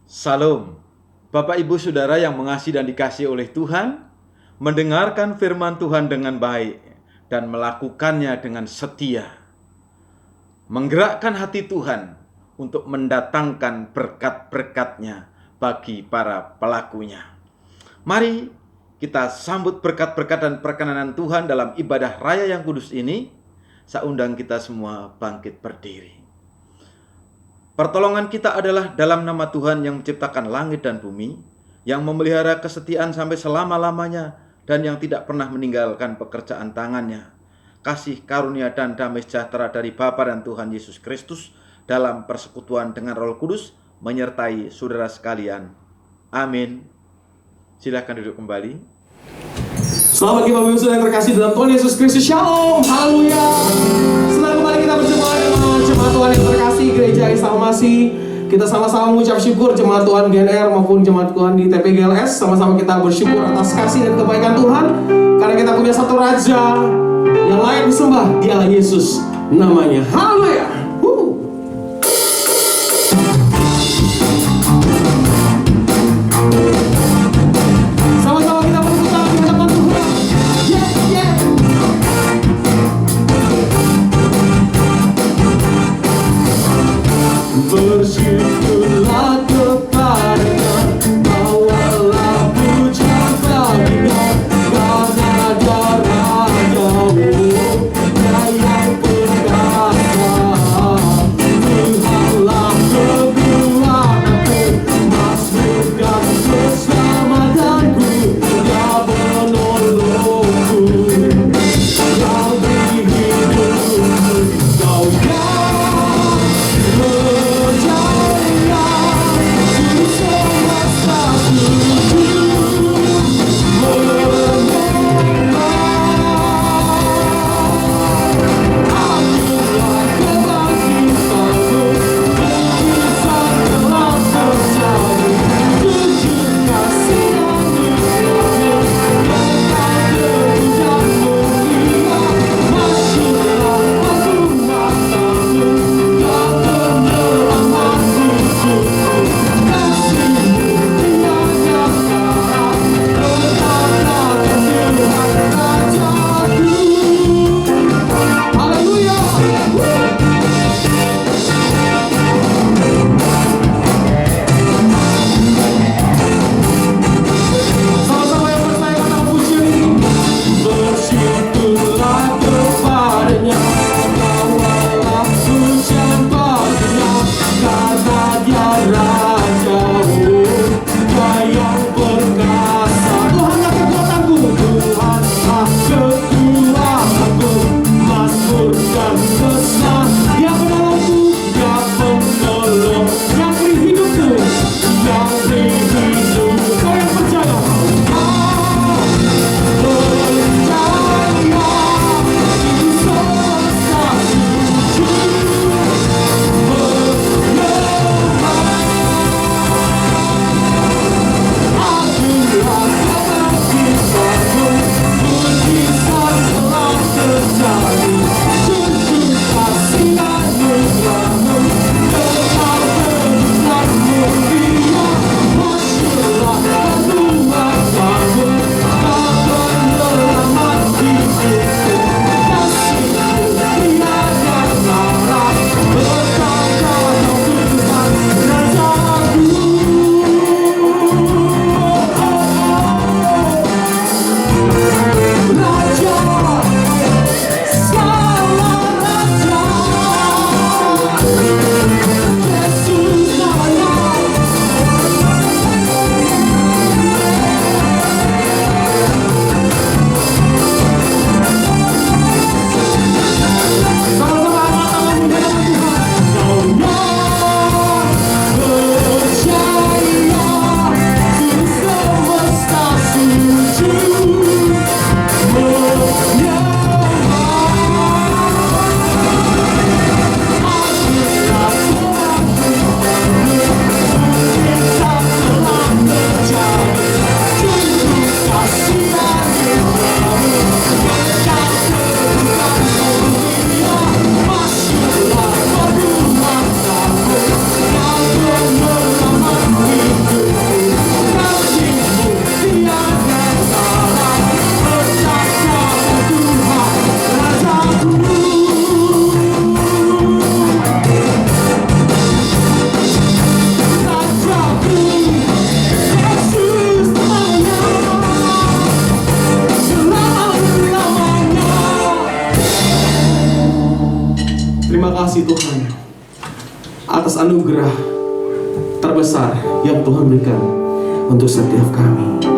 Salam, Bapak Ibu Saudara yang mengasihi dan dikasihi oleh Tuhan, mendengarkan firman Tuhan dengan baik dan melakukannya dengan setia, menggerakkan hati Tuhan untuk mendatangkan berkat-berkat-Nya bagi para pelakunya. Mari kita sambut berkat-berkat dan perkenanan Tuhan dalam ibadah raya yang kudus ini. Saya undang kita semua bangkit berdiri. Pertolongan kita adalah dalam nama Tuhan yang menciptakan langit dan bumi, yang memelihara kesetiaan sampai selama-lamanya, dan yang tidak pernah meninggalkan pekerjaan tangannya. Kasih karunia dan damai sejahtera dari Bapa dan Tuhan Yesus Kristus dalam persekutuan dengan Roh Kudus menyertai saudara sekalian. Amin. Silakan duduk kembali. Selamat pagi Bapak Ibu Saudara yang terkasih dalam Tuhan Yesus Kristus. Shalom, haleluya. Senang kembali kita berjumpa dengan jemaat Tuhan yang terkasih Gereja Islamasi. Kita sama-sama mengucap syukur jemaat Tuhan GNR maupun jemaat Tuhan di TPGLS. Sama-sama kita bersyukur atas kasih dan kebaikan Tuhan, karena kita punya satu Raja yang layak disembah, Dialah Yesus namanya. Haleluya. Bersyukurlah kepada-Nya, bawalah pujian baginya, karena Dia Raja-Mu yang perkasa. kasih Tuhan atas anugerah terbesar yang Tuhan berikan untuk setiap kami.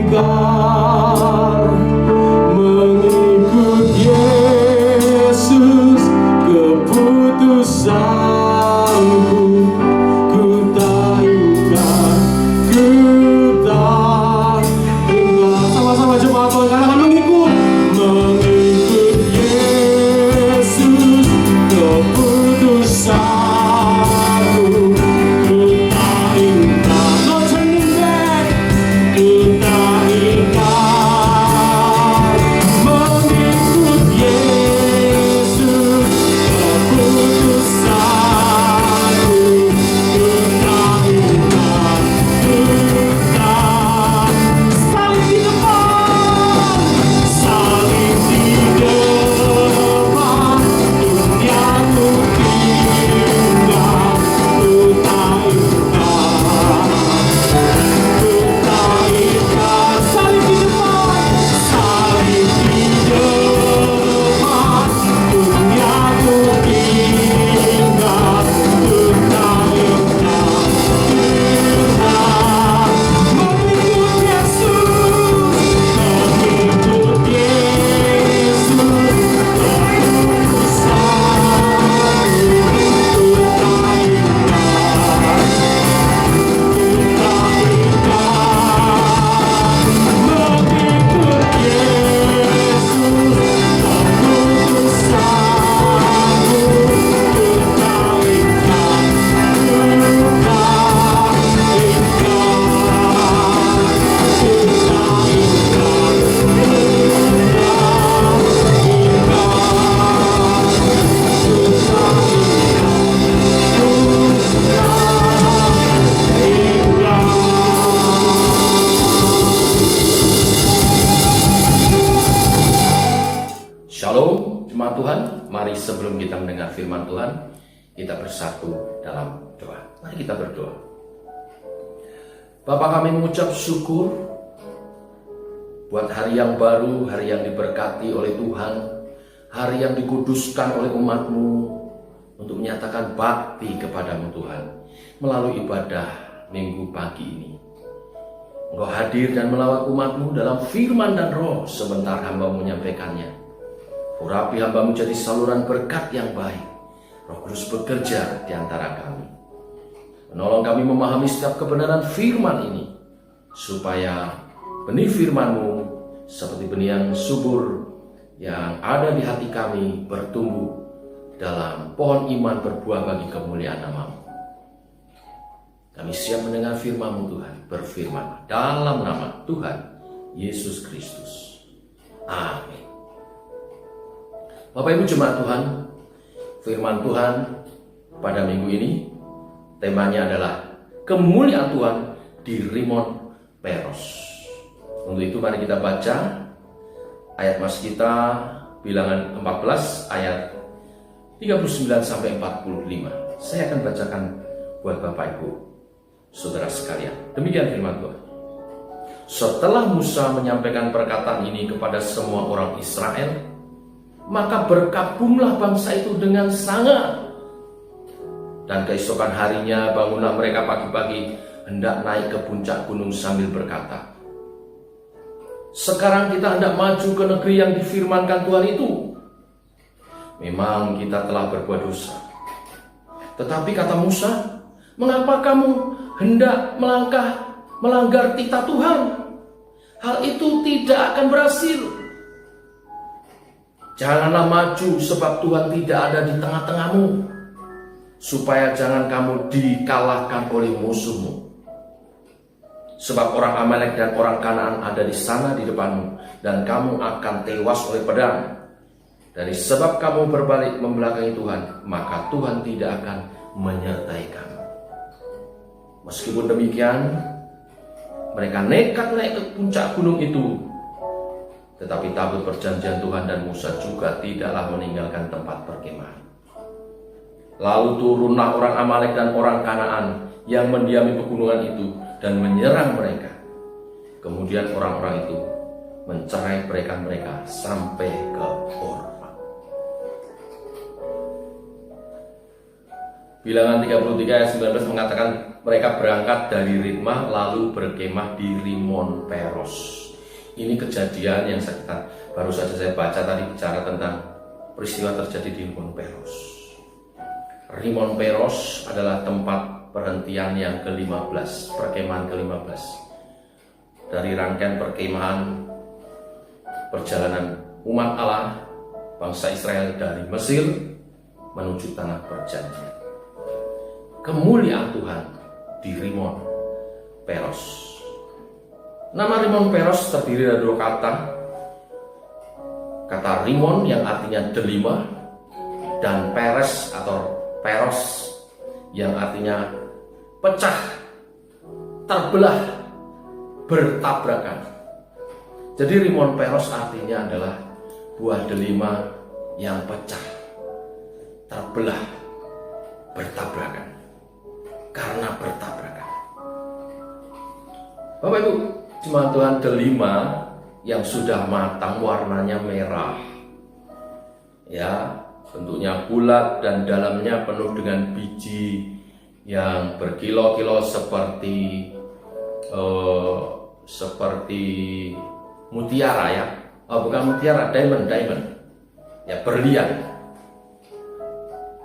ikhtikar mengikut Yesus, keputusanku ku tak ingkar, ku tak ingkar. Sama-sama jemaat Tuhan, katakan mengikut Yesus, keputusanku ku tak ingkar. No turning back, ku tak ingkar. Mengikut Yesus, keputusanku ku tak ingkar, ku tak. Salib di depan, salib di depan, duniaku tinggal, ku tak ingkar, ku tak ingkar. Salib di depan, salib di depan, duniaku tinggal, ku tak ingkar, ku tak. Mengikut Yesus, mengikut Yesus, keputusanku ku tak ingkar, ku tak ingkar. Mengikut Yesus, keputusanku ku tak ingkar, ku tak Shalom, jemaat Tuhan. Mari sebelum kita mendengar firman Tuhan, kita bersatu dalam doa. Mari kita berdoa. Bapa, kami mengucap syukur buat hari yang baru, hari yang diberkati oleh Tuhan, hari yang dikuduskan oleh umat-Mu untuk menyatakan bakti kepadamu Tuhan melalui ibadah minggu pagi ini. Engkau hadir dan melawat umat-Mu dalam firman dan roh sebentar hamba-Mu menyampaikannya. Urapi hamba-Mu jadi saluran berkat yang baik. Roh Kudus bekerja di antara kami. Menolong kami memahami setiap kebenaran firman ini, supaya benih firman-Mu seperti benih yang subur yang ada di hati kami bertumbuh dalam pohon iman berbuah bagi kemuliaan nama-Mu. Kami siap mendengar firman-Mu Tuhan. Berfirman dalam nama Tuhan Yesus Kristus. Amin. Bapak Ibu jemaat Tuhan, firman Tuhan pada minggu ini temanya adalah kemuliaan Tuhan di Rimon Peros. Untuk itu mari kita baca ayat mas kita Bilangan 14 ayat 39 sampai 45. Saya akan bacakan buat Bapak Ibu, saudara sekalian. Demikian firman Tuhan. Setelah Musa menyampaikan perkataan ini kepada semua orang Israel, maka berkabunglah bangsa itu dengan sangat. Dan keesokan harinya bangunlah mereka pagi-pagi hendak naik ke puncak gunung sambil berkata, sekarang kita hendak maju ke negeri yang difirmankan Tuhan itu. Memang kita telah berbuat dosa. Tetapi kata Musa, mengapa kamu hendak melanggar titah Tuhan? Hal itu tidak akan berhasil. Janganlah maju sebab Tuhan tidak ada di tengah-tengahmu, supaya jangan kamu dikalahkan oleh musuhmu. Sebab orang Amalek dan orang Kanaan ada di sana di depanmu, dan kamu akan tewas oleh pedang. Dari sebab kamu berbalik membelakangi Tuhan, maka Tuhan tidak akan menyertai kamu. Meskipun demikian, mereka nekat naik ke puncak gunung itu. Tetapi tabut perjanjian Tuhan dan Musa juga tidaklah meninggalkan tempat perkemahan. Lalu turunlah orang Amalek dan orang Kanaan yang mendiami pegunungan itu dan menyerang mereka. Kemudian orang-orang itu mencerai mereka sampai ke Horma. Bilangan 33 ayat 19 mengatakan mereka berangkat dari Ritma lalu berkemah di Rimon Peros. Ini kejadian yang baru saja saya baca tadi, bicara tentang peristiwa terjadi di Rimon Peros. Rimon Peros adalah tempat perhentian yang ke-15, perkemahan ke-15 dari rangkaian perkemahan perjalanan umat Allah bangsa Israel dari Mesir menuju tanah perjanjian. Kemuliaan Tuhan di Rimon Peros. Nama Rimon Peros terdiri dari dua kata. Kata Rimon yang artinya delima dan Peres atau Peros yang artinya pecah, terbelah, bertabrakan. Jadi Rimon Peros artinya adalah buah delima yang pecah, terbelah, bertabrakan. Karena bertabrakan. Bapak Ibu, jemaat Tuhan, delima yang sudah matang warnanya merah, ya, bentuknya bulat dan dalamnya penuh dengan biji yang berkilo-kilo seperti mutiara, ya, bukan mutiara, diamond, ya, berlian.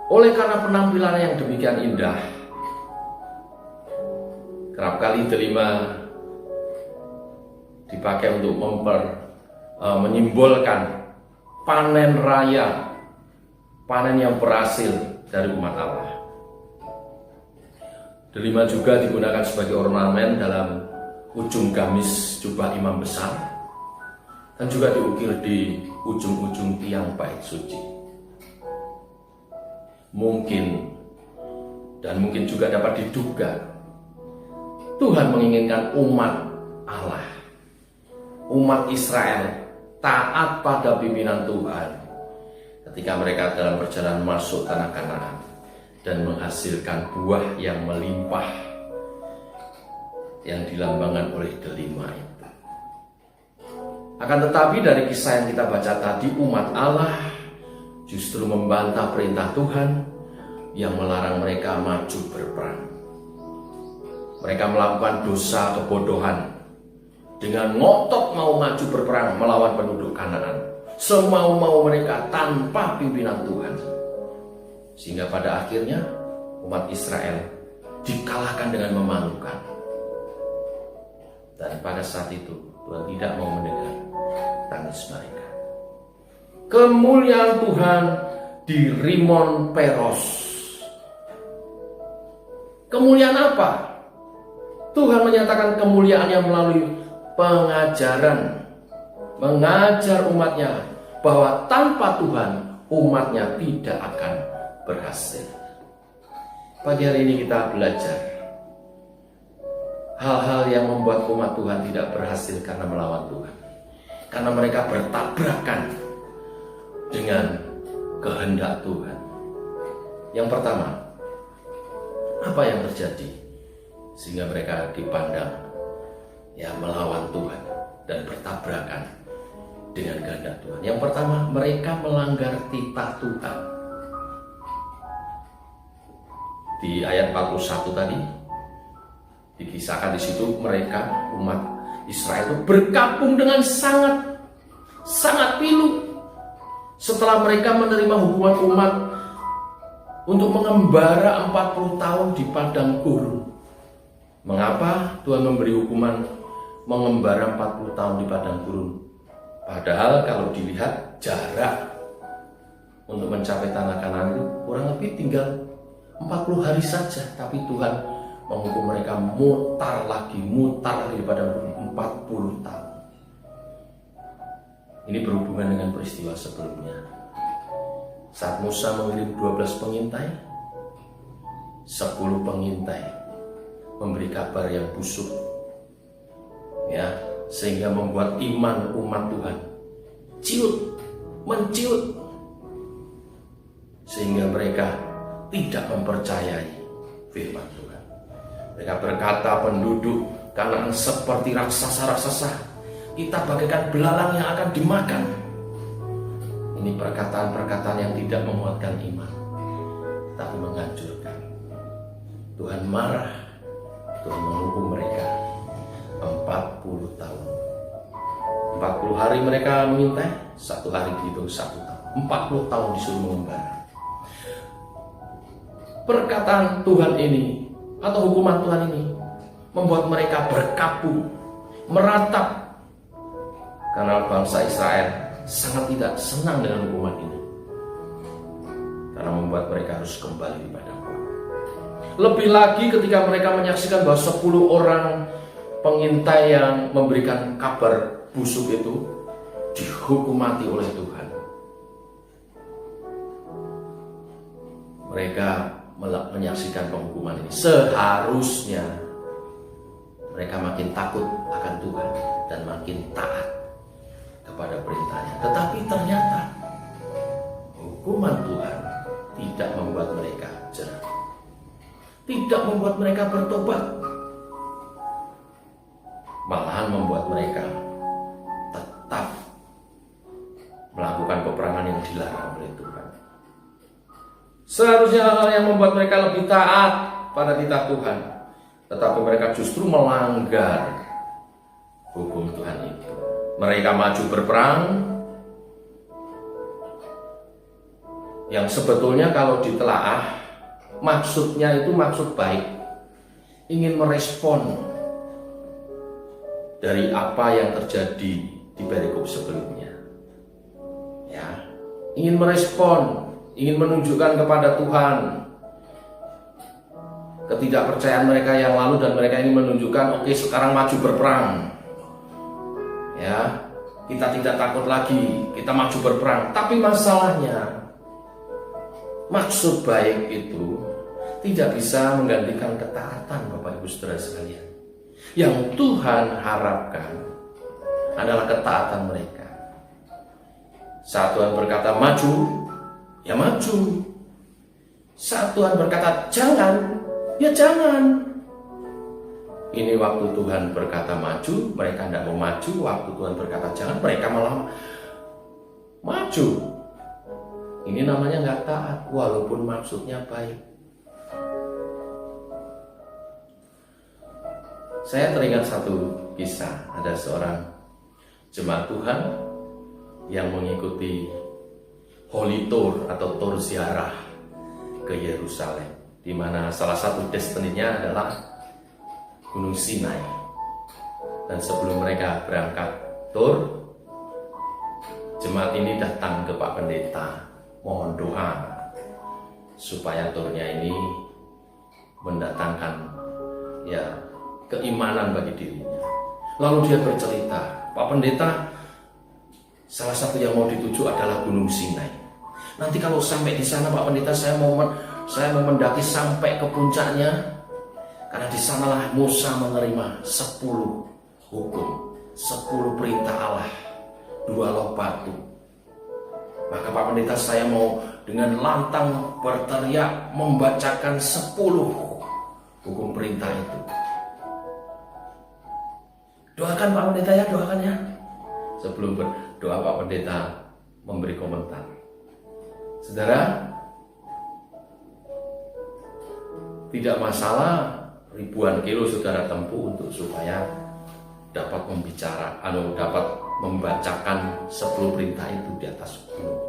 Oleh karena penampilannya yang demikian indah, kerap kali delima dipakai untuk menyimbolkan panen raya, panen yang berhasil dari umat Allah. Delima juga digunakan sebagai ornamen dalam ujung gamis jubah imam besar dan juga diukir di ujung-ujung tiang bait suci. Mungkin juga dapat diduga Tuhan menginginkan umat Allah, umat Israel taat pada pimpinan Tuhan ketika mereka dalam perjalanan masuk tanah Kanaan dan menghasilkan buah yang melimpah yang dilambangkan oleh delima itu. Akan tetapi dari kisah yang kita baca tadi, umat Allah justru membantah perintah Tuhan yang melarang mereka maju berperang. Mereka melakukan dosa kebodohan dengan ngotot mau maju berperang melawan penduduk Kanaan, semau-mau mereka tanpa pimpinan Tuhan. Sehingga pada akhirnya umat Israel dikalahkan dengan memalukan. Dan pada saat itu Tuhan tidak mau mendengar tangis mereka. Kemuliaan Tuhan di Rimon Peros. Kemuliaan apa? Tuhan menyatakan kemuliaannya melalui pengajaran, mengajar umatnya bahwa tanpa Tuhan umatnya tidak akan berhasil. Pagi hari ini kita belajar hal-hal yang membuat umat Tuhan tidak berhasil karena melawan Tuhan, karena mereka bertabrakan dengan kehendak Tuhan. Yang pertama, apa yang terjadi sehingga mereka dipandang melawan Tuhan dan bertabrakan dengan kehendak Tuhan? Yang pertama, mereka melanggar titah Tuhan. Di ayat 41 tadi dikisahkan, di situ mereka, umat Israel itu berkabung dengan sangat pilu setelah mereka menerima hukuman umat untuk mengembara 40 tahun di padang gurun. Mengapa Tuhan memberi hukuman mengembara 40 tahun di padang gurun? Padahal kalau dilihat jarak untuk mencapai tanah Kanaan itu kurang lebih tinggal 40 hari saja, tapi Tuhan menghukum mereka mutar lagi di padang gurun 40 tahun. Ini berhubungan dengan peristiwa sebelumnya. Saat Musa mengirim 12 pengintai, 10 pengintai memberi kabar yang busuk, sehingga membuat iman umat Tuhan menciut, sehingga mereka tidak mempercayai firman Tuhan. Mereka berkata, penduduk Kanaan seperti raksasa-raksasa, kita bagaikan belalang yang akan dimakan. Ini perkataan-perkataan yang tidak menguatkan iman, tapi menghancurkan. Tuhan marah, Tuhan menghukum mereka 40 tahun. 40 hari mereka mengintai, 1 hari dihitung 1 tahun. 40 tahun disuruh mengembara. Perkataan Tuhan ini atau hukuman Tuhan ini membuat mereka berkabung, meratap, karena bangsa Israel sangat tidak senang dengan hukuman ini, karena membuat mereka harus kembali pada Allah. Lebih lagi ketika mereka menyaksikan bahwa 10 orang pengintai yang memberikan kabar busuk itu dihukum mati oleh Tuhan. Mereka menyaksikan penghukuman ini. Seharusnya mereka makin takut akan Tuhan dan makin taat kepada perintahnya. Tetapi ternyata hukuman Tuhan tidak membuat mereka jerah, tidak membuat mereka bertobat, malahan membuat mereka tetap melakukan peperangan yang dilarang oleh Tuhan. Seharusnya hal yang membuat mereka lebih taat pada titah Tuhan, tetapi mereka justru melanggar hukum Tuhan itu. Mereka maju berperang yang sebetulnya kalau ditelaah maksudnya itu maksud baik, ingin merespon dari apa yang terjadi di perikop sebelumnya, ya, ingin merespon, ingin menunjukkan kepada Tuhan ketidakpercayaan mereka yang lalu, dan mereka ingin menunjukkan, oke, sekarang maju berperang, ya, kita tidak takut lagi, kita maju berperang. Tapi masalahnya maksud baik itu tidak bisa menggantikan ketaatan, Bapak Ibu Saudara sekalian. Yang Tuhan harapkan adalah ketaatan mereka. Saat Tuhan berkata maju, ya maju. Saat Tuhan berkata jangan, ya jangan. Ini waktu Tuhan berkata maju, mereka tidak mau maju. Waktu Tuhan berkata jangan, mereka malah maju. Ini namanya nggak taat, walaupun maksudnya baik. Saya teringat satu kisah, ada seorang jemaat Tuhan yang mengikuti Holy Tour atau tour ziarah ke Yerusalem, di mana salah satu destinasinya adalah Gunung Sinai. Dan sebelum mereka berangkat tour, jemaat ini datang ke Pak Pendeta, mohon doa supaya turnya ini mendatangkan keimanan bagi dirinya. Lalu dia bercerita, Pak Pendeta, salah satu yang mau dituju adalah Gunung Sinai. Nanti kalau sampai di sana, Pak Pendeta, saya mau mendaki sampai ke puncaknya, karena di sanalah Musa menerima 10 hukum, 10 perintah Allah, 2 loh batu. Maka Pak Pendeta, saya mau dengan lantang berteriak membacakan 10 hukum perintah itu. Doakan Pak Pendeta ya, doakan ya. Sebelum berdoa, Pak Pendeta memberi komentar. Saudara, tidak masalah ribuan kilo saudara tempuh untuk supaya dapat dapat membacakan 10 perintah itu di atas gunung.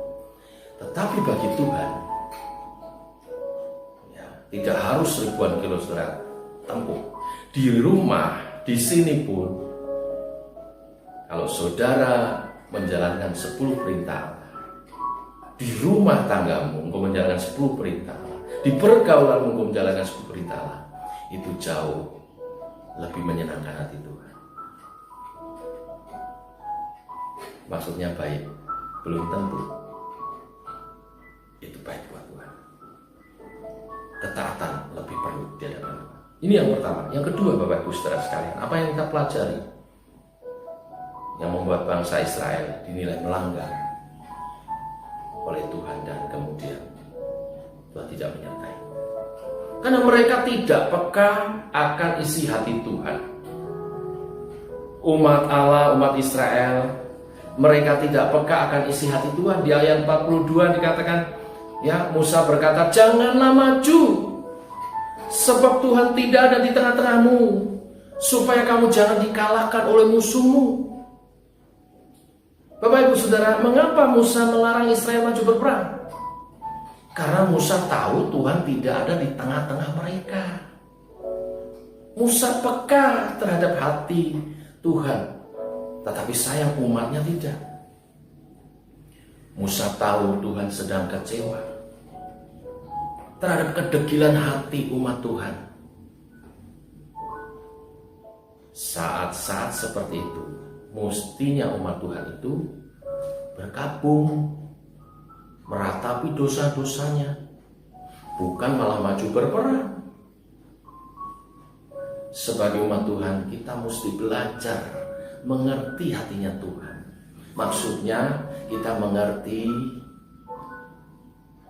Tetapi bagi Tuhan, ya, tidak harus ribuan kilo saudara tempuh. Di rumah, di sini pun, kalau saudara menjalankan 10 perintah, di rumah tanggamu engkau menjalankan 10 perintah, di pergaulanmu engkau menjalankan 10 perintah, itu jauh lebih menyenangkan hati Tuhan. Maksudnya baik, belum tentu itu baik buat Tuhan. Ketaatan lebih perlu di hadapan Tuhan. Ini yang pertama. Yang kedua, Bapak Ibu Saudara sekalian, apa yang kita pelajari yang membuat bangsa Israel dinilai melanggar oleh Tuhan dan kemudian Tuhan tidak menyertai? Karena mereka tidak peka akan isi hati Tuhan. Umat Allah, umat Israel, mereka tidak peka akan isi hati Tuhan. Di ayat 42 dikatakan, ya, Musa berkata, janganlah maju Sebab Tuhan tidak ada di tengah-tengahmu, supaya kamu jangan dikalahkan oleh musuhmu. Bapak Ibu Saudara, mengapa Musa melarang Israel maju berperang? Karena Musa tahu Tuhan tidak ada di tengah-tengah mereka. Musa peka terhadap hati Tuhan, tetapi sayang umatnya tidak. Musa tahu Tuhan sedang kecewa terhadap kedegilan hati umat Tuhan. Saat-saat seperti itu, mestinya umat Tuhan itu berkabung, meratapi dosa-dosanya, bukan malah maju berperang. Sebagai umat Tuhan, kita mesti belajar mengerti hatinya Tuhan. Maksudnya, kita mengerti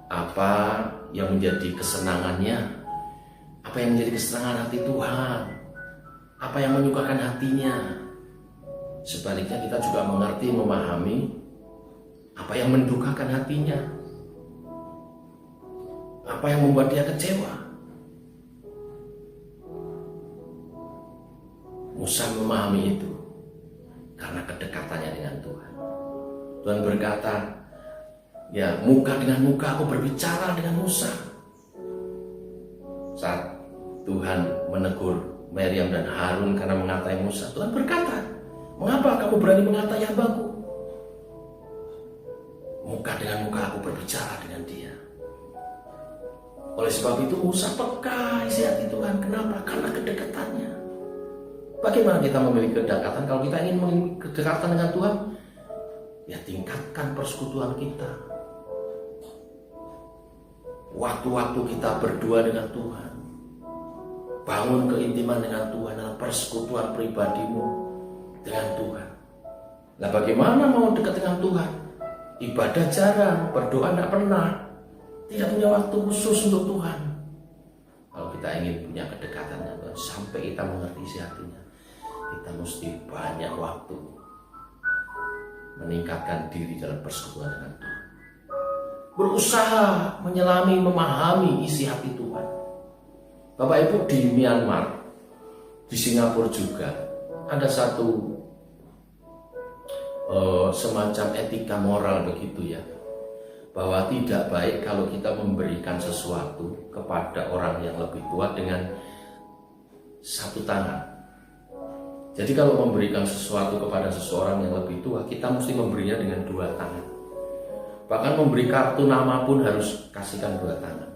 apa yang menjadi kesenangannya, apa yang menjadi kesenangan hati Tuhan, apa yang menyukakan hatinya. Sebaliknya, kita juga mengerti, memahami apa yang mendukakan hatinya, apa yang membuat dia kecewa. Musa memahami itu karena kedekatannya dengan Tuhan. Tuhan berkata, ya, muka dengan muka aku berbicara dengan Musa. Saat Tuhan menegur Miriam dan Harun karena mengatai Musa, Tuhan berkata, mengapa kamu berani mengatai hambaku? Muka dengan muka aku berbicara dengan dia. Oleh sebab itu Musa peka isi hati Tuhan. Kenapa? Karena kedekatannya. Bagaimana kita memiliki kedekatan? Kalau kita ingin memiliki kedekatan dengan Tuhan, ya tingkatkan persekutuan kita. Waktu-waktu kita berdua dengan Tuhan, bangun keintiman dengan Tuhan dalam persekutuan pribadimu dengan Tuhan. Nah, bagaimana mau dekat dengan Tuhan? Ibadah jarang, berdoa tidak pernah, tidak punya waktu khusus untuk Tuhan. Kalau kita ingin punya kedekatan dengan Tuhan, sampai kita mengerti isi hatinya, kita mesti banyak waktu meningkatkan diri dalam persekutuan dengan Tuhan. Berusaha menyelami, memahami isi hati Tuhan. Bapak Ibu, di Myanmar, di Singapura juga ada satu semacam etika moral begitu ya, bahwa tidak baik kalau kita memberikan sesuatu kepada orang yang lebih tua dengan satu tangan. Jadi kalau memberikan sesuatu kepada seseorang yang lebih tua, kita mesti memberinya dengan dua tangan. Bahkan memberi kartu nama pun harus kasihkan dua tangan.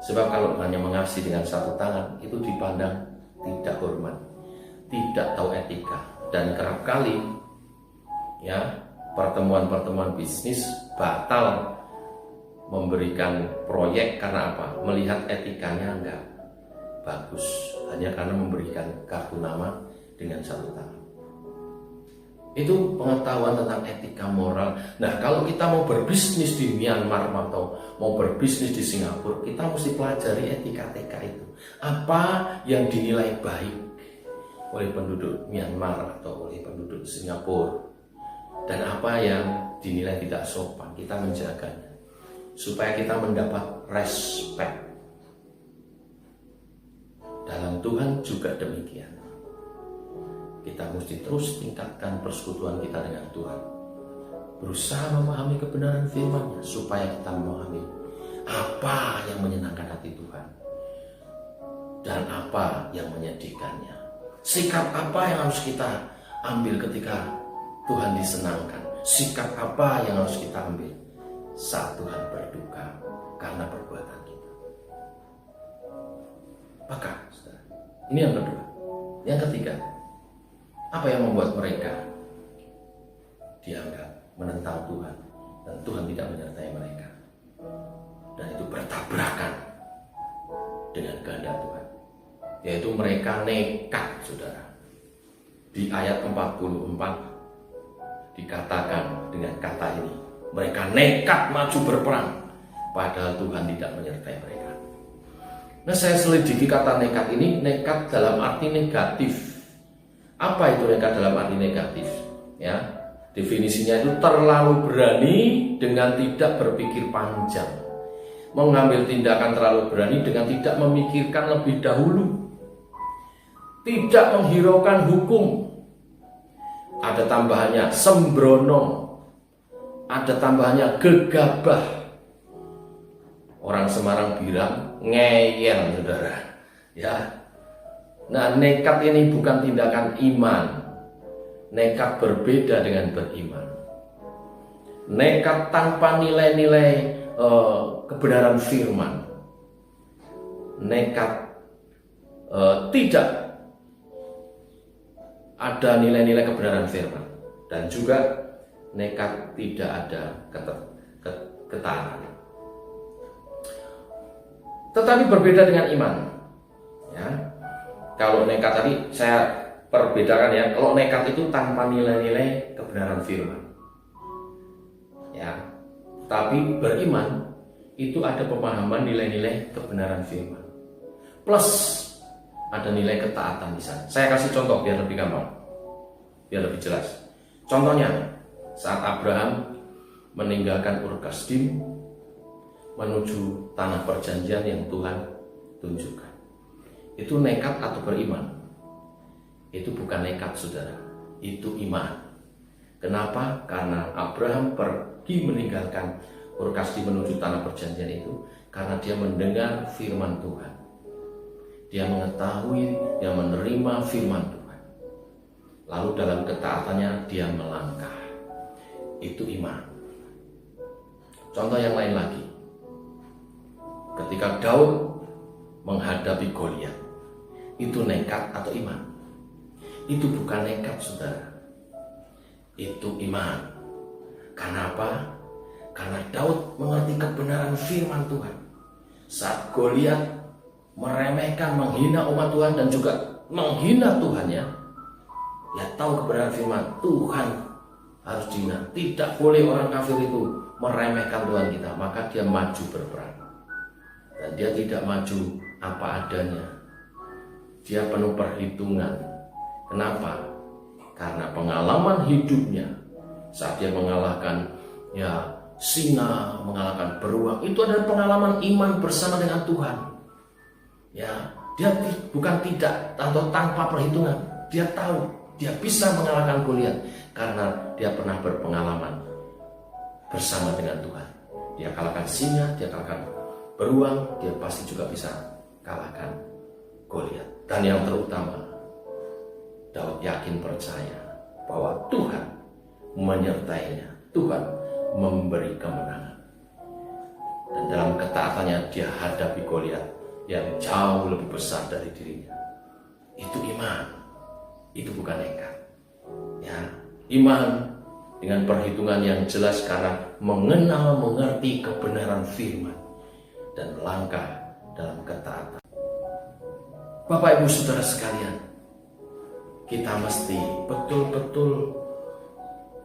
Sebab kalau hanya mengasihi dengan satu tangan, itu dipandang tidak hormat, tidak tahu etika. Dan kerap kali ya, pertemuan-pertemuan bisnis batal memberikan proyek karena apa? Melihat etikanya enggak bagus, hanya karena memberikan kartu nama dengan satu tangan. Itu pengetahuan tentang etika moral. Nah, kalau kita mau berbisnis di Myanmar atau mau berbisnis di Singapura, kita mesti pelajari etika-etika itu. Apa yang dinilai baik oleh penduduk Myanmar atau oleh penduduk Singapura, dan apa yang dinilai tidak sopan, kita menjaganya supaya kita mendapat respect. Dalam Tuhan juga demikian. Kita mesti terus tingkatkan persekutuan kita dengan Tuhan. Berusaha memahami kebenaran firman-Nya supaya kita memahami apa yang menyenangkan hati Tuhan dan apa yang menyedihkannya. Sikap apa yang harus kita ambil ketika Tuhan disenangkan? Sikap apa yang harus kita ambil saat Tuhan berduka karena perbuatan kita? Maka, ini yang kedua. Yang ketiga, apa yang membuat mereka dianggap menentang Tuhan dan Tuhan tidak menyertai mereka, dan itu bertabrakan dengan kehendak Tuhan, yaitu mereka nekat, saudara. Di ayat 44 dikatakan dengan kata ini, mereka nekat maju berperang padahal Tuhan tidak menyertai mereka. Nah, saya selidiki kata nekat ini, nekat dalam arti negatif. Apa itu nekat dalam arti negatif? Ya, definisinya itu terlalu berani dengan tidak berpikir panjang, mengambil tindakan terlalu berani dengan tidak memikirkan lebih dahulu, tidak menghiraukan hukum. Ada tambahannya sembrono, ada tambahannya gegabah. Orang Semarang bilang ngeyel, saudara. Ya, nah nekat ini bukan tindakan iman. Nekat berbeda dengan beriman. Nekat tanpa nilai-nilai kebenaran firman. Nekat tidak ada nilai-nilai kebenaran firman, dan juga nekat tidak ada ketaatan. Tetapi berbeda dengan iman. Ya, kalau nekat tadi saya perbedakan ya. Kalau nekat itu tanpa nilai-nilai kebenaran firman. Ya, tapi beriman itu ada pemahaman nilai-nilai kebenaran firman. Plus ada nilai ketaatan di sana. Saya kasih contoh biar lebih gampang, biar lebih jelas. Contohnya, saat Abraham meninggalkan Ur Kasdim menuju tanah perjanjian yang Tuhan tunjukkan. Itu nekat atau beriman? Itu bukan nekat, saudara. Itu iman. Kenapa? Karena Abraham pergi meninggalkan Ur Kasdim menuju tanah perjanjian itu karena dia mendengar firman Tuhan. Dia mengetahui, dia menerima firman Tuhan. Lalu dalam ketaatannya dia melangkah. Itu iman. Contoh yang lain lagi. Ketika Daud menghadapi Goliat, itu nekat atau iman? Itu bukan nekat, saudara. Itu iman. Kenapa? Karena Daud mengerti kebenaran firman Tuhan. Saat Goliat meremehkan, menghina umat Tuhan dan juga menghina Tuhannya, dia tahu kebenaran firman Tuhan harus dihina. Tidak boleh orang kafir itu meremehkan Tuhan kita. Maka dia maju berperang. Dan dia tidak maju apa adanya. Dia penuh perhitungan. Kenapa? Karena pengalaman hidupnya saat dia mengalahkan singa, mengalahkan beruang, itu adalah pengalaman iman bersama dengan Tuhan. Ya, dia bukan tidak atau tanpa perhitungan. Dia tahu dia bisa mengalahkan Goliat karena dia pernah berpengalaman bersama dengan Tuhan. Dia kalahkan singa, dia kalahkan beruang, dia pasti juga bisa kalahkan Goliat. Dan yang terutama, Daud yakin percaya bahwa Tuhan menyertainya, Tuhan memberi kemenangan. Dan dalam ketaatannya dia hadapi Goliat yang jauh lebih besar dari dirinya. Itu iman, itu bukan nekat. Ya, iman dengan perhitungan yang jelas karena mengenal, mengerti kebenaran firman dan langkah dalam ketaatan. Bapak Ibu Saudara sekalian, kita mesti betul-betul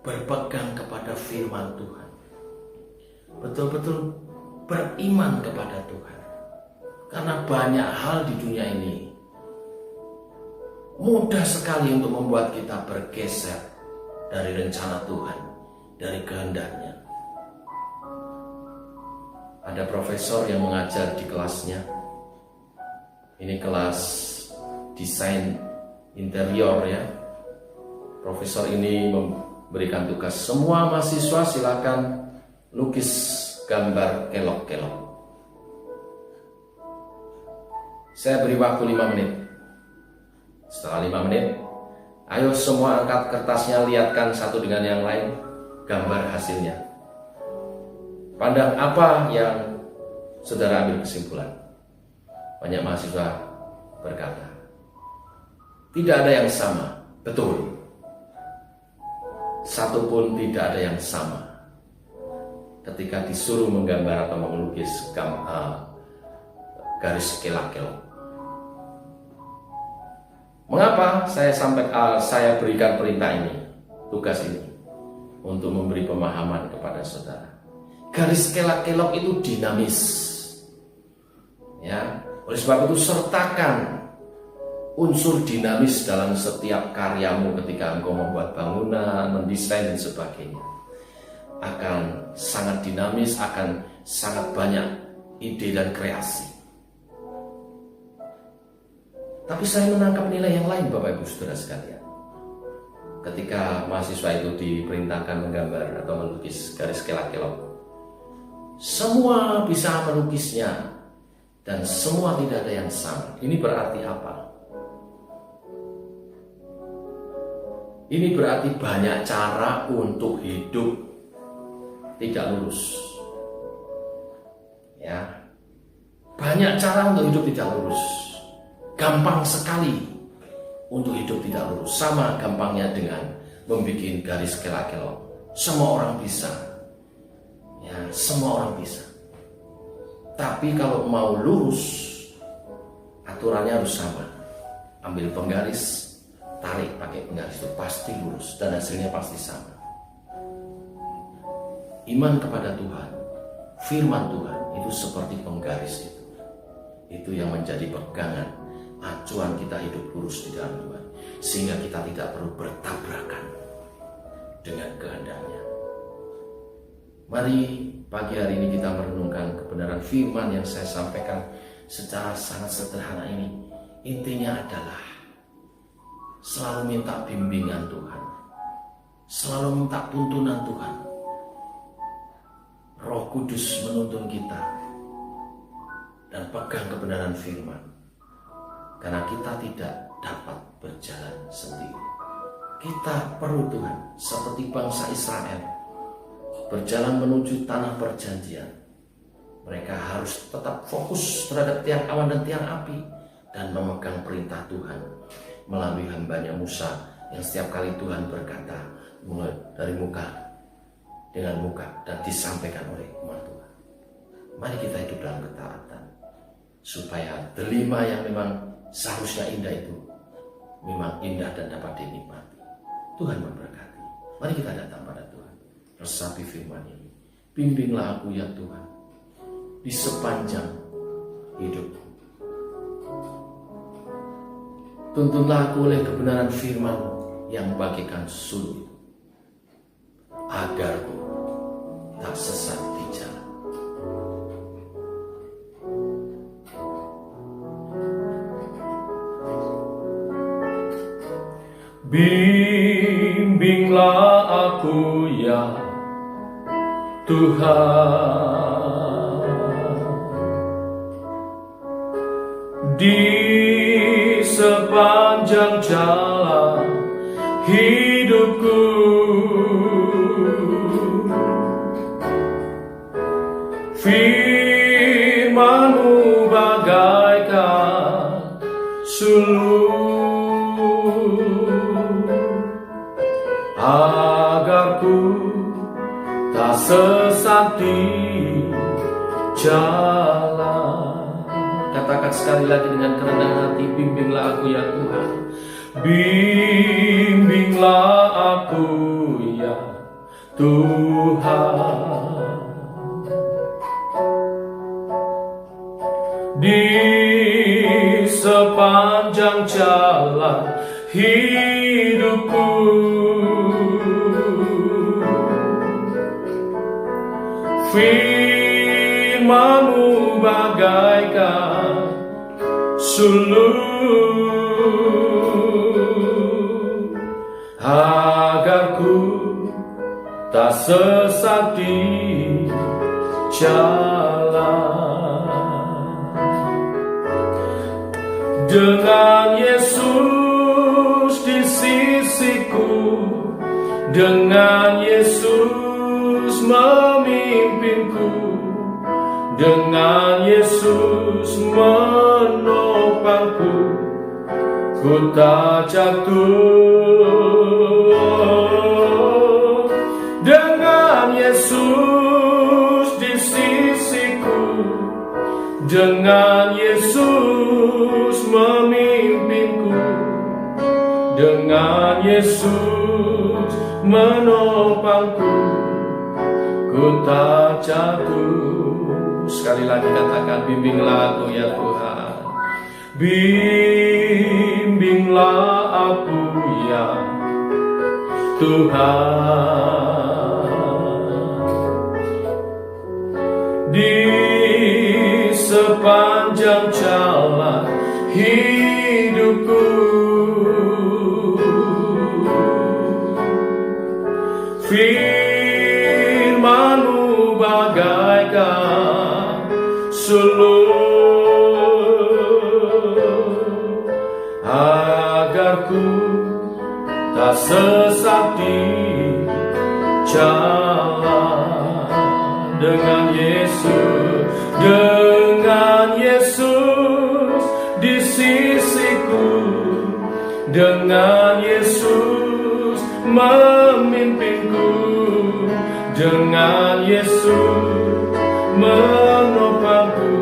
berpegang kepada firman Tuhan. Betul-betul beriman kepada Tuhan. Karena banyak hal di dunia ini mudah sekali untuk membuat kita bergeser dari rencana Tuhan, dari kehendaknya. Ada profesor yang mengajar di kelasnya. Ini kelas desain interior ya. Profesor ini memberikan tugas semua mahasiswa silakan lukis gambar kelok-kelok. Saya beri waktu 5 menit. Setelah 5 menit, ayo semua angkat kertasnya, lihatkan satu dengan yang lain gambar hasilnya. Pandang apa yang saudara ambil kesimpulan? Banyak mahasiswa berkata, tidak ada yang sama. Betul. Satu pun tidak ada yang sama. Ketika disuruh menggambar atau melukis garis kelak-kelok. Mengapa saya berikan perintah ini, tugas ini, untuk memberi pemahaman kepada saudara. Garis kelak-kelok itu dinamis. Ya, oleh sebab itu sertakan unsur dinamis dalam setiap karyamu ketika engkau membuat bangunan, mendesain dan sebagainya. Akan sangat dinamis, akan sangat banyak ide dan kreasi. Tapi saya menangkap nilai yang lain, Bapak Ibu Saudara sekalian. Ketika mahasiswa itu diperintahkan menggambar atau melukis garis kelak-kelok, semua bisa melukisnya dan semua tidak ada yang sama. Ini berarti apa? Ini berarti banyak cara untuk hidup tidak lurus. Ya, banyak cara untuk hidup tidak lurus. Gampang sekali untuk hidup tidak lurus. Sama gampangnya dengan membuat garis kelak-kelok. Semua orang bisa. Ya, semua orang bisa. Tapi kalau mau lurus, aturannya harus sama. Ambil penggaris, tarik pakai penggaris, itu pasti lurus dan hasilnya pasti sama. Iman kepada Tuhan, firman Tuhan itu seperti penggaris itu. Itu yang menjadi pegangan, acuan kita hidup lurus di dalam Tuhan, sehingga kita tidak perlu bertabrakan dengan kehendaknya. Mari pagi hari ini kita merenungkan kebenaran firman yang saya sampaikan secara sangat sederhana ini. Intinya adalah selalu minta bimbingan Tuhan, selalu minta tuntunan Tuhan. Roh Kudus menuntun kita dan pegang kebenaran firman, karena kita tidak dapat berjalan sendiri. Kita perlu Tuhan, seperti bangsa Israel berjalan menuju tanah perjanjian. Mereka harus tetap fokus terhadap tiang awan dan tiang api dan memegang perintah Tuhan melalui hambanya Musa yang setiap kali Tuhan berkata mulai dari muka dengan muka dan disampaikan oleh umat Tuhan. Mari kita hidup dalam ketaatan supaya delima yang memang seharusnya indah itu memang indah dan dapat dinikmati. Tuhan memberkati. Mari kita datang pada Tuhan, resapi firman ini. Bimbinglah aku ya Tuhan di sepanjang hidupku. Tuntunlah aku oleh kebenaran firman yang bagikan sulur, agar ku tak sesat di jalan. Bimbinglah aku ya Tuhan di sepanjang jalan hidupku. Firman-Mu bagaikan sulur, agar ku tak sesat di jalan. Katakan sekali lagi dengan kerendahan hati, bimbinglah aku ya Tuhan. Bimbinglah aku ya Tuhan di sepanjang jalan hidupku. Firman-Mu bagaikan sulur, agar ku tak sesat di jalan. Dengan Yesus di sisiku, dengan Yesus memimpinku, dengan Yesus menopangku, ku tak jatuh. Dengan Yesus di sisiku, dengan Yesus memimpinku, dengan Yesus menopangku, ku tak jatuh. Sekali lagi katakan, bimbinglah aku ya Tuhan. Bimbinglah aku ya Tuhan di dan jalan hidupku. Firman-Mu bagaikan sulur, agar ku tak sesat di jalan. Dengan Yesus di sisiku, dengan Yesus memimpinku, dengan Yesus menopangku,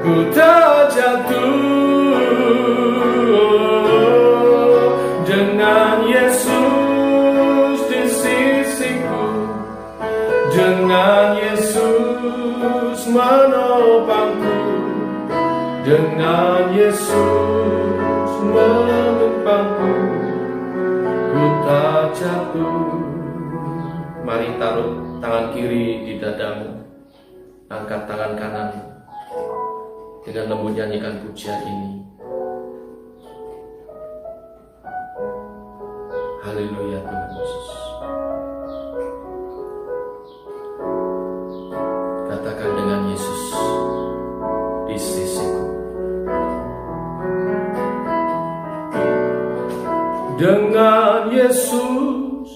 ku tak jatuh. Dengan Yesus di sisiku, dengan Yesus menopangku, dengan Yesus menopangku, ku tak jatuh. Mari taruh tangan kiri di dadamu, angkat tangan kanan, dengan lembut nyanyikan pujian ini. Haleluya Tuhan Yesus. Katakan, dengan Yesus di sisiku, dengan Yesus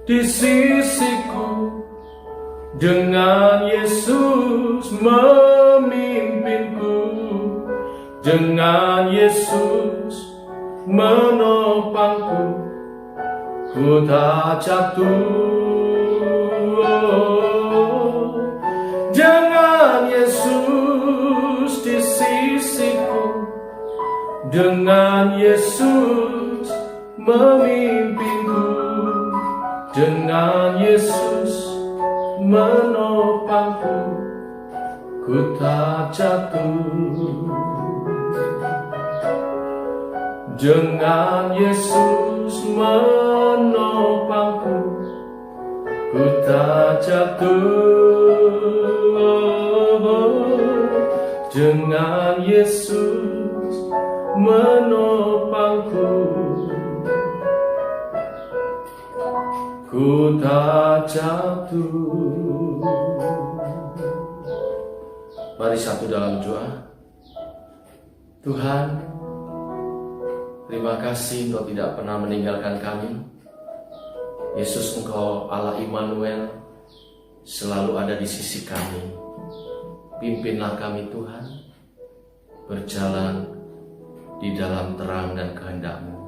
di sisiku, dengan Yesus memimpinku, dengan Yesus menopangku, ku tak jatuh. Dengan Yesus di sisiku, dengan Yesus memimpinku, dengan Yesus menopangku, ku tak jatuh. Dengan Yesus menopangku, ku tak jatuh. Dengan Yesus menopangku, ku tak jatuh. Mari satu dalam doa. Tuhan, terima kasih Engkau tidak pernah meninggalkan kami. Yesus, Engkau Allah Immanuel, selalu ada di sisi kami. Pimpinlah kami Tuhan, berjalan di dalam terang dan kehendak-Mu.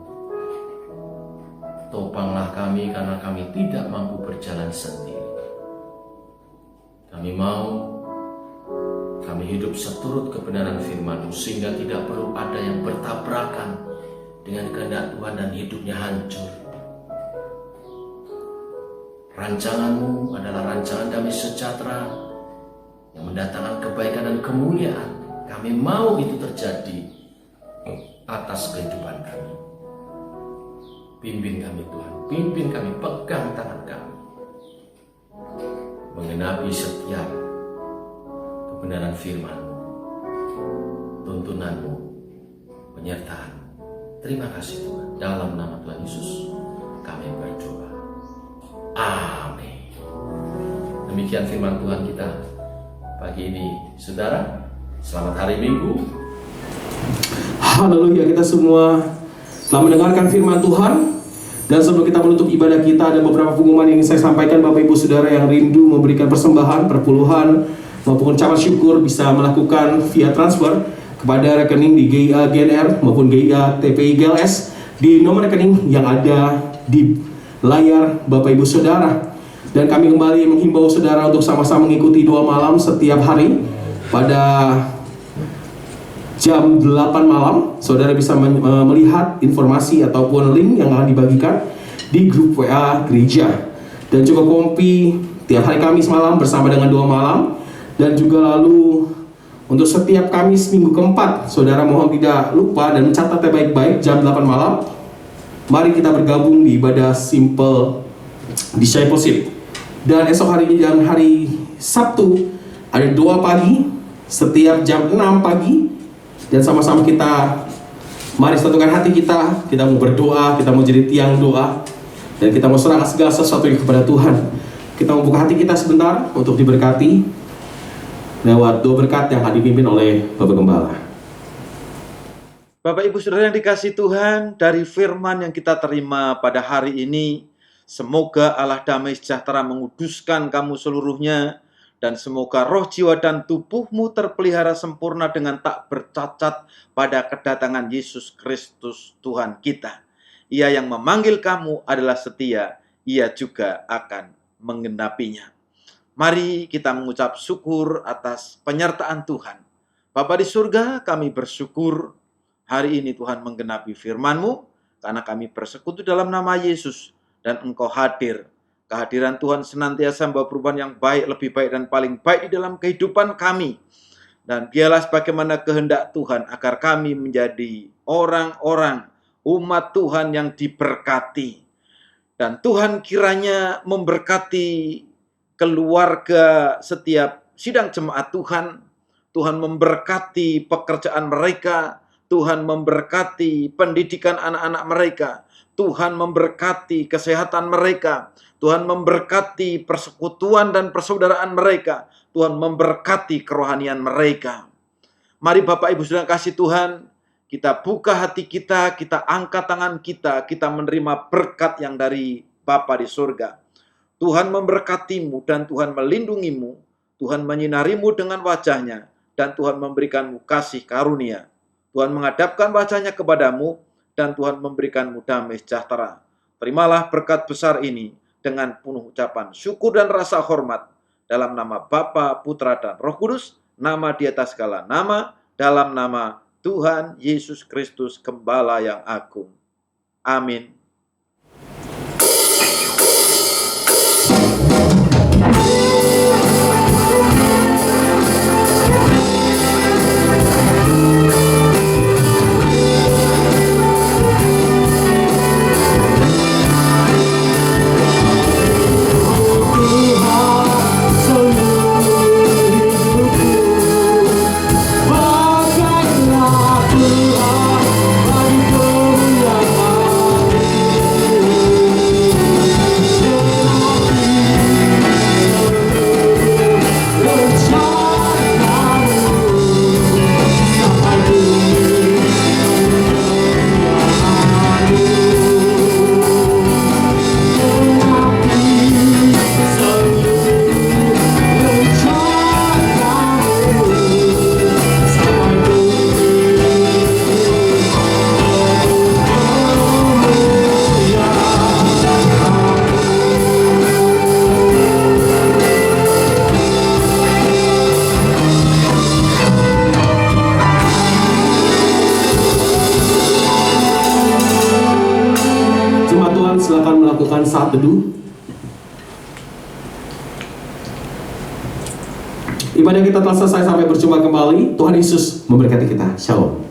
Topanglah kami karena kami tidak mampu berjalan sendiri. Kami mau kami hidup seturut kebenaran firman-Mu, sehingga tidak perlu ada yang bertabrakan dengan kehendak Tuhan dan hidupnya hancur. Rancangan-Mu adalah rancangan damai sejahtera yang mendatangkan kebaikan dan kemuliaan. Kami mau itu terjadi atas kehidupan kami. Pimpin kami Tuhan, pimpin kami, pegang tangan kami, mengenapi setiap kebenaran firman-Mu, tuntunan-Mu, penyertaan. Terima kasih Tuhan, dalam nama Tuhan Yesus kami berdoa. Amin. Demikian firman Tuhan kita pagi ini, saudara. Selamat hari Minggu. Haleluya, kita semua telah mendengarkan firman Tuhan. Dan sebelum kita menutup ibadah kita, ada beberapa pengumuman yang ingin saya sampaikan. Bapak Ibu Saudara yang rindu memberikan persembahan, perpuluhan maupun ucapan syukur bisa melakukan via transfer kepada rekening di GIA GNR maupun GIA TPI GLS di nomor rekening yang ada di layar Bapak Ibu Saudara. Dan kami kembali menghimbau saudara untuk sama-sama mengikuti doa malam setiap hari pada jam 8 malam. Saudara bisa melihat informasi ataupun link yang akan dibagikan di grup WA gereja. Dan juga kompi tiap hari Kamis malam bersama dengan doa malam. Dan juga lalu untuk setiap Kamis minggu keempat, saudara mohon tidak lupa dan mencatatnya baik-baik jam 8 malam. Mari kita bergabung di ibadah Simple Discipleship. Dan esok hari ini dan hari Sabtu ada doa pagi setiap jam 6 pagi. Dan sama-sama kita, mari satukan hati kita. Kita mau berdoa, kita mau jadi tiang doa, dan kita mau serahkan segala sesuatu kepada Tuhan. Kita mau buka hati kita sebentar untuk diberkati lewat doa berkat yang akan dipimpin oleh Bapak Gembala. Bapak Ibu Saudara yang dikasihi Tuhan, dari firman yang kita terima pada hari ini, semoga Allah damai sejahtera menguduskan kamu seluruhnya, dan semoga roh, jiwa, dan tubuhmu terpelihara sempurna dengan tak bercacat pada kedatangan Yesus Kristus Tuhan kita. Ia yang memanggil kamu adalah setia, ia juga akan menggenapinya. Mari kita mengucap syukur atas penyertaan Tuhan. Bapa di surga, kami bersyukur hari ini Tuhan menggenapi firman-Mu, karena kami bersekutu dalam nama Yesus, dan Engkau hadir. Kehadiran Tuhan senantiasa membawa perubahan yang baik, lebih baik, dan paling baik di dalam kehidupan kami. Dan biarlah sebagaimana kehendak Tuhan, agar kami menjadi orang-orang, umat Tuhan yang diberkati. Dan Tuhan kiranya memberkati keluarga setiap sidang jemaat Tuhan. Tuhan memberkati pekerjaan mereka. Tuhan memberkati pendidikan anak-anak mereka. Tuhan memberkati kesehatan mereka. Tuhan memberkati persekutuan dan persaudaraan mereka. Tuhan memberkati kerohanian mereka. Mari Bapak Ibu Saudara kasih Tuhan, kita buka hati kita angkat tangan kita menerima berkat yang dari Bapa di surga. Tuhan memberkatimu dan Tuhan melindungimu. Tuhan menyinarimu dengan wajah-Nya, dan Tuhan memberikanmu kasih karunia. Tuhan menghadapkan wajah-Nya kepadamu, dan Tuhan memberikanmu damai sejahtera. Terimalah berkat besar ini dengan penuh ucapan syukur dan rasa hormat, dalam nama Bapa, Putra, dan Roh Kudus, nama di atas segala nama, dalam nama Tuhan Yesus Kristus, Gembala yang agung. Amin. Silakan melakukan saat teduh. Ibadah kita telah selesai, sampai berjumpa kembali. Tuhan Yesus memberkati kita. Shalom.